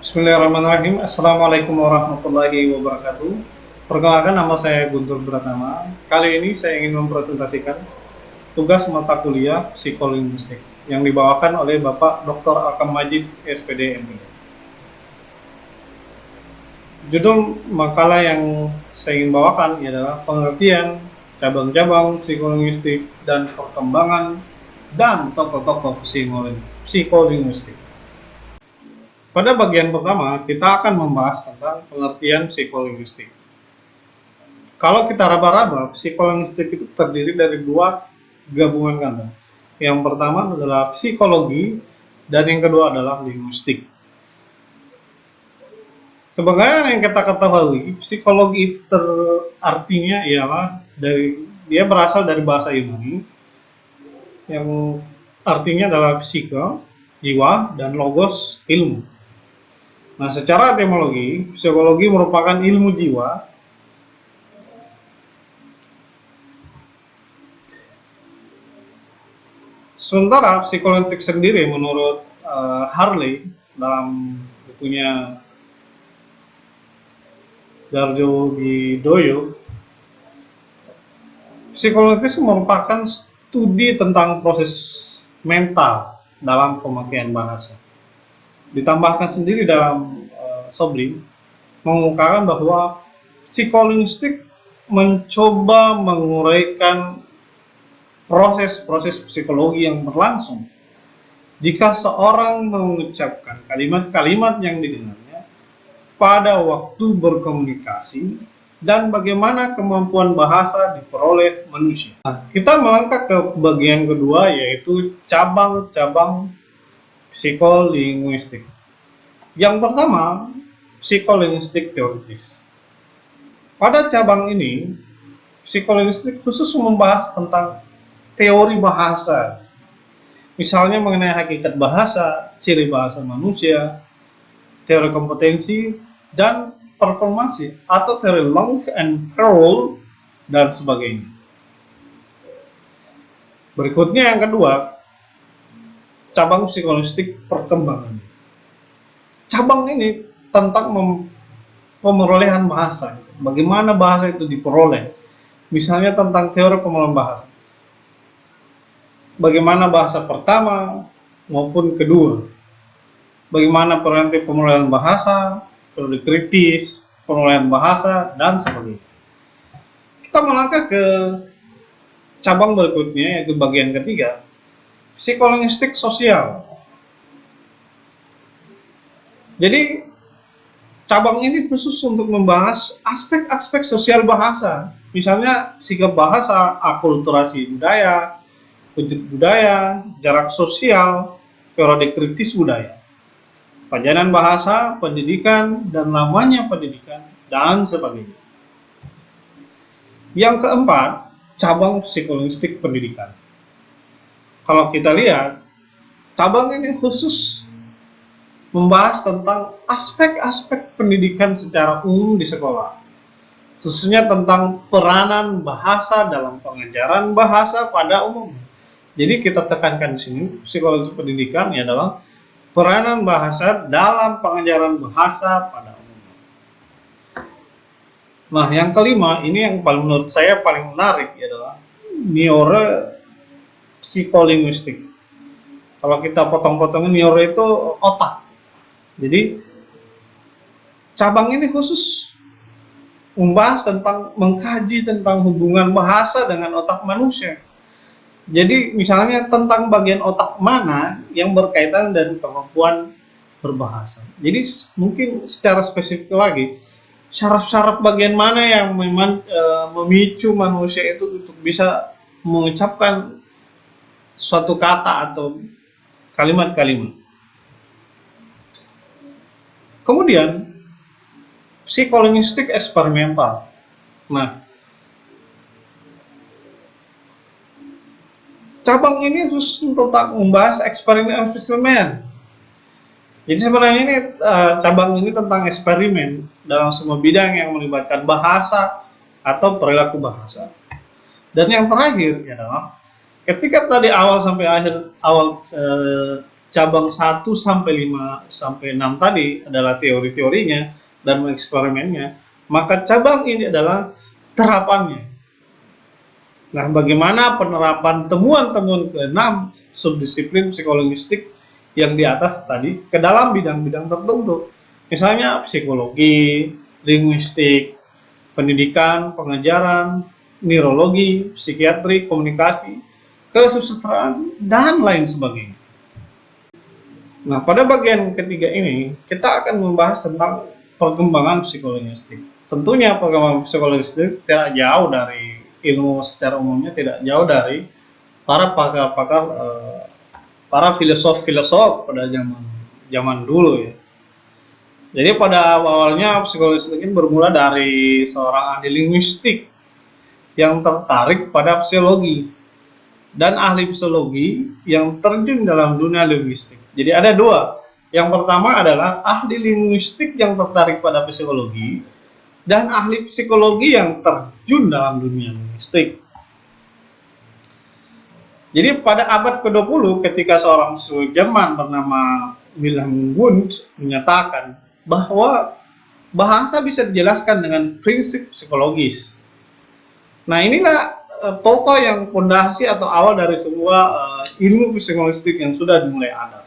Bismillahirrahmanirrahim. Assalamualaikum warahmatullahi wabarakatuh. Perkenalkan, nama saya Guntur Pratama. Kali ini saya ingin mempresentasikan tugas mata kuliah psikolinguistik yang dibawakan oleh Bapak Dr. Alkam Majid, SPD, MI. Judul makalah yang saya ingin bawakan adalah pengertian cabang-cabang psikolinguistik dan perkembangan dan tokoh-tokoh psikolinguistik. Pada bagian pertama, kita akan membahas tentang pengertian psikolinguistik. Kalau kita raba-raba, psikolinguistik itu terdiri dari dua gabungan kata. Yang pertama adalah psikologi, dan yang kedua adalah linguistik. Sebagaimana yang kita ketahui, psikologi itu artinya ialah dia berasal dari bahasa Yunani, yang artinya adalah psika, jiwa, dan logos, ilmu. Nah, secara etimologi, psikologi merupakan ilmu jiwa sementara psikolinguistik sendiri menurut Harley dalam bukunya Darjo Widoyo, psikolinguistik merupakan studi tentang proses mental dalam pemakaian bahasa. Ditambahkan sendiri dalam Soblim mengungkapkan bahwa psikolinguistik mencoba menguraikan proses-proses psikologi yang berlangsung jika seorang mengucapkan kalimat-kalimat yang didengarnya pada waktu berkomunikasi dan bagaimana kemampuan bahasa diperoleh manusia. Nah, kita melangkah ke bagian kedua, yaitu cabang-cabang psikolinguistik. Yang pertama, psikolinguistik teoritis. Pada cabang ini, psikolinguistik khusus membahas tentang teori bahasa, misalnya mengenai hakikat bahasa, ciri bahasa manusia, teori kompetensi, dan performasi, atau teori long and parole, dan sebagainya. Berikutnya yang kedua, cabang psikolinguistik perkembangan. Cabang ini tentang pemerolehan bahasa, bagaimana bahasa itu diperoleh, misalnya tentang teori pemerolehan bahasa, bagaimana bahasa pertama maupun kedua, bagaimana preventif pemerolehan bahasa, teori kritis, pemerolehan bahasa, dan sebagainya. Kita melangkah ke cabang berikutnya, yaitu bagian ketiga, psikolinguistik sosial. Jadi, cabang ini khusus untuk membahas aspek-aspek sosial bahasa, misalnya sikap bahasa, akulturasi budaya, wujud budaya, jarak sosial, periode kritis budaya, pajanan bahasa, pendidikan, dan lamanya pendidikan, dan sebagainya. Yang keempat, cabang psikolinguistik pendidikan. Kalau kita lihat, cabang ini khusus membahas tentang aspek-aspek pendidikan secara umum di sekolah, khususnya tentang peranan bahasa dalam pengajaran bahasa pada umumnya. Jadi kita tekankan di sini, psikologi pendidikan adalah peranan bahasa dalam pengajaran bahasa pada umumnya. Nah, yang kelima, ini yang menurut saya paling menarik adalah neuropsikolinguistik. Kalau kita potong-potongin, neuro itu otak. Jadi cabang ini khusus membahas tentang mengkaji tentang hubungan bahasa dengan otak manusia. Jadi misalnya tentang bagian otak mana yang berkaitan dengan kemampuan berbahasa. Jadi mungkin secara spesifik lagi, syaraf-syaraf bagian mana yang memang memicu manusia itu untuk bisa mengucapkan suatu kata atau kalimat-kalimat. Kemudian, psikolinguistik eksperimental. Nah, cabang ini khusus tentang membahas eksperimen. Jadi sebenarnya ini cabang ini tentang eksperimen dalam semua bidang yang melibatkan bahasa atau perilaku bahasa. Dan yang terakhir adalah ketika tadi awal sampai akhir cabang 1 sampai 5 sampai 6 tadi adalah teori-teorinya dan eksperimennya, maka cabang ini adalah terapannya. Nah, bagaimana penerapan temuan-temuan ke-6 subdisiplin psikolinguistik yang di atas tadi ke dalam bidang-bidang tertentu? Misalnya psikologi, linguistik, pendidikan, pengajaran, neurologi, psikiatri, komunikasi, kesusastraan, dan lain sebagainya. Nah, pada bagian ketiga ini, kita akan membahas tentang perkembangan psikolinguistik. Tentunya perkembangan psikolinguistik tidak jauh dari ilmu secara umumnya, tidak jauh dari para pakar-pakar, para filosof-filosof pada zaman dulu ya. Jadi pada awalnya psikolinguistik ini bermula dari seorang ahli linguistik yang tertarik pada fisiologi dan ahli psikologi yang terjun dalam dunia linguistik. Jadi ada dua. Yang pertama adalah ahli linguistik yang tertarik pada psikologi dan ahli psikologi yang terjun dalam dunia linguistik. Jadi pada abad ke-20 ketika seorang psikolog Jerman bernama Wilhelm Wundt menyatakan bahwa bahasa bisa dijelaskan dengan prinsip psikologis. Nah, inilah tokoh yang fondasi atau awal dari sebuah ilmu psikolinguistik yang sudah dimulai ada.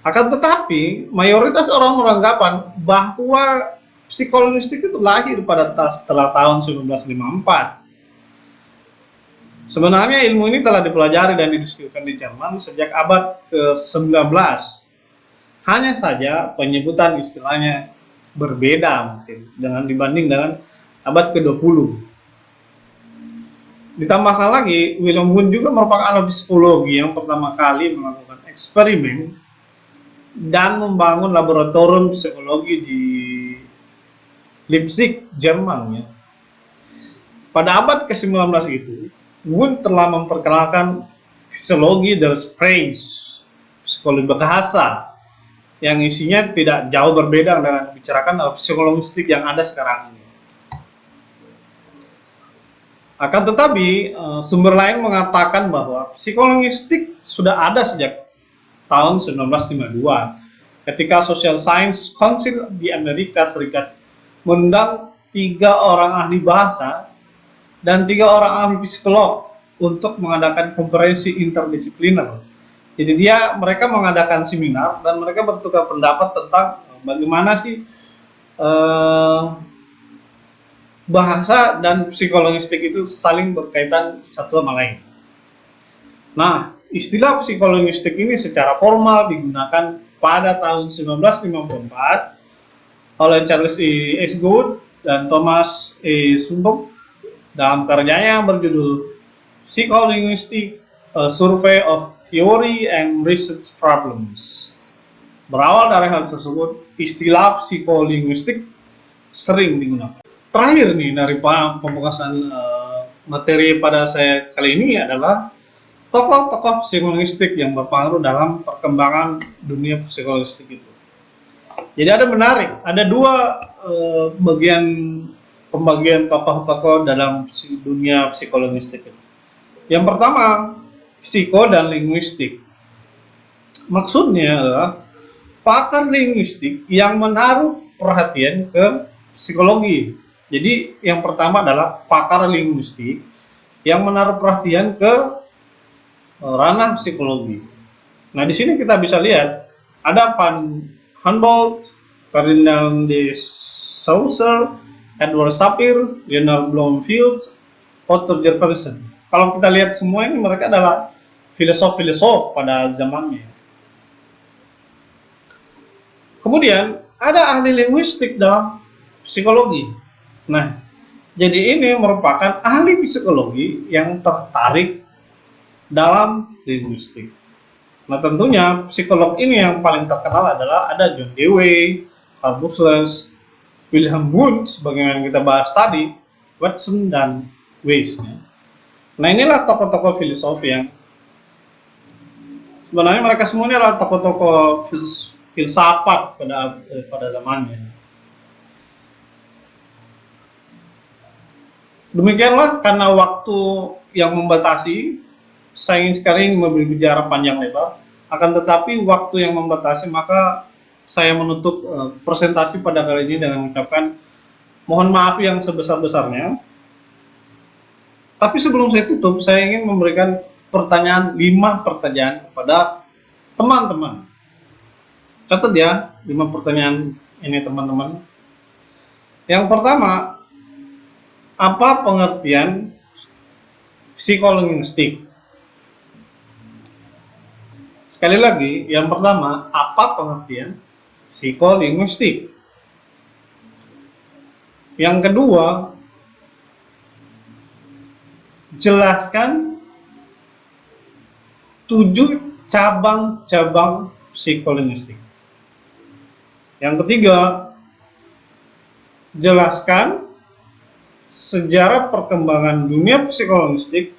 Akan tetapi, mayoritas orang beranggapan bahwa psikolinguistik itu lahir setelah tahun 1954. Sebenarnya ilmu ini telah dipelajari dan didiskusikan di Jerman sejak abad ke-19. Hanya saja penyebutan istilahnya berbeda mungkin dibanding dengan abad ke-20. Ditambahkan lagi, Wilhelm Wundt juga merupakan ahli psikologi yang pertama kali melakukan eksperimen dan membangun laboratorium psikologi di Leipzig, Jerman. Ya. Pada abad ke-19 itu, Wundt telah memperkenalkan fisiologi der Sprache, psikologi bahasa, yang isinya tidak jauh berbeda dengan dibicarakan psikolinguistik yang ada sekarang ini. Akan tetapi, sumber lain mengatakan bahwa psikolinguistik sudah ada sejak tahun 1952, ketika Social Science Council di Amerika Serikat mengundang 3 orang ahli bahasa dan 3 orang ahli psikolog untuk mengadakan konferensi interdisipliner. Jadi mereka mengadakan seminar dan mereka bertukar pendapat tentang bagaimana sih bahasa dan psikolinguistik itu saling berkaitan satu sama lain. Nah, istilah psikolinguistik ini secara formal digunakan pada tahun 1954 oleh Charles E. Good dan Thomas E. Sumberg dalam karyanya berjudul Psycholinguistic, A Survey of Theory and Research Problems. Berawal dari hal tersebut, istilah psikolinguistik sering digunakan. Terakhir nih dari pembahasan materi pada saya kali ini adalah tokoh-tokoh psikolinguistik yang berpengaruh dalam perkembangan dunia psikolinguistik itu. Jadi ada menarik, ada 2 pembagian tokoh-tokoh dalam dunia psikolinguistik. Yang pertama, psiko dan linguistik. Maksudnya adalah pakar linguistik yang menaruh perhatian ke psikologi. Jadi yang pertama adalah pakar linguistik yang menaruh perhatian ke ranah psikologi. Nah, di sini kita bisa lihat ada Humboldt, Ferdinand de Saussure, Edward Sapir, Leonard Bloomfield, Otto Jefferson. Kalau kita lihat semua ini mereka adalah filosof-filosof pada zamannya. Kemudian ada ahli linguistik dalam psikologi. Nah, jadi ini merupakan ahli psikologi yang tertarik dalam linguistik. Nah, tentunya psikolog ini yang paling terkenal adalah ada John Dewey, Carl Buchlers, Wilhelm Wundt, sebagaimana kita bahas tadi, Watson dan Weiss. Nah, inilah tokoh-tokoh filosof yang sebenarnya mereka semua ini adalah tokoh-tokoh filsafat pada zamannya. Demikianlah, karena waktu yang membatasi, saya ingin sekali berbicara panjang lebar. Akan tetapi waktu yang membatasi, maka saya menutup presentasi pada kali ini dengan mengucapkan mohon maaf yang sebesar-besarnya. Tapi sebelum saya tutup, saya ingin memberikan pertanyaan, 5 pertanyaan kepada teman-teman. Catat ya, 5 pertanyaan ini teman-teman. Yang pertama, apa pengertian psikolinguistik? Sekali lagi, yang pertama, apa pengertian psikolinguistik? Yang kedua, jelaskan 7 cabang-cabang psikolinguistik. Yang ketiga, jelaskan sejarah perkembangan dunia psikolinguistik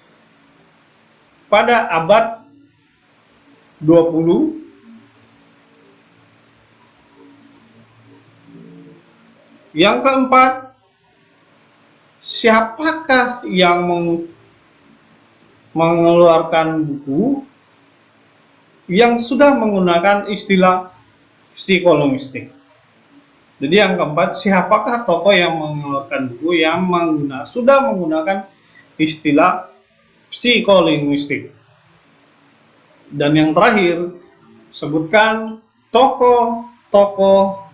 pada abad 20. Yang keempat, siapakah yang mengeluarkan buku yang sudah menggunakan istilah psikolinguistik? Jadi yang keempat, siapakah tokoh yang mengeluarkan buku yang sudah menggunakan istilah psikolinguistik? Dan yang terakhir, sebutkan tokoh-tokoh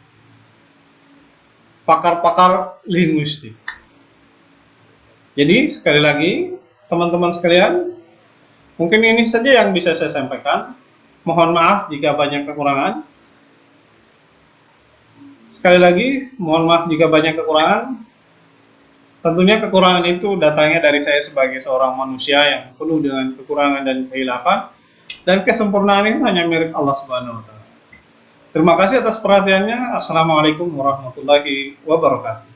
pakar-pakar linguistik. Jadi sekali lagi, teman-teman sekalian, mungkin ini saja yang bisa saya sampaikan. Mohon maaf jika banyak kekurangan. Sekali lagi, mohon maaf jika banyak kekurangan. Tentunya kekurangan itu datangnya dari saya sebagai seorang manusia yang penuh dengan kekurangan dan kehilafan. Dan kesempurnaan itu hanya milik Allah Subhanahu wa Ta'ala. Terima kasih atas perhatiannya. Assalamualaikum warahmatullahi wabarakatuh.